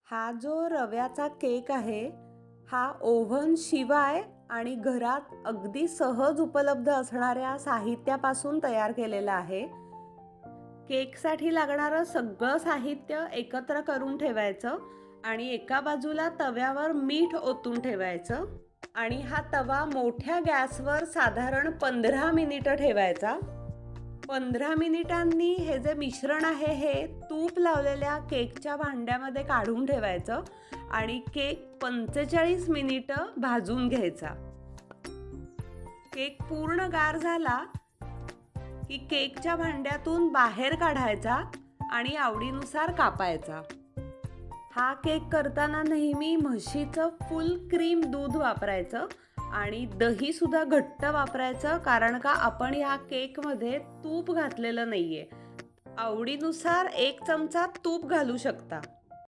हा जो रव्याचा केक आहे, हा ओव्हन शिवाय आणि घरात अगदी सहज उपलब्ध असणाऱ्या साहित्यापासून तयार केलेला आहे. केकसाठी लागणारं सगळं साहित्य एकत्र करून ठेवायचं आणि एका बाजूला तव्यावर मीठ ओतून ठेवायचं आणि हा तवा मोठ्या गॅसवर साधारण 15 मिनिटं ठेवायचा. 15 मिनिटांनी हे जे मिश्रण आहे हे तूप लावलेल्या केकच्या भांड्यामध्ये काढून ठेवायचं आणि केक 45 मिनिटं भाजून घ्यायचा. केक पूर्ण गार झाला की केकच्या भांड्यातून बाहेर काढायचा आणि आवडीनुसार कापायचा. हा केक करताना नेहमी म्हशीचं फुल क्रीम दूध वापरायचं आणि दही सुद्धा घट्ट वापरायचं, कारण का आपण ह्या केकमध्ये तूप घातलेलं नाहीये. आवडीनुसार 1 चमचा तूप घालू शकता.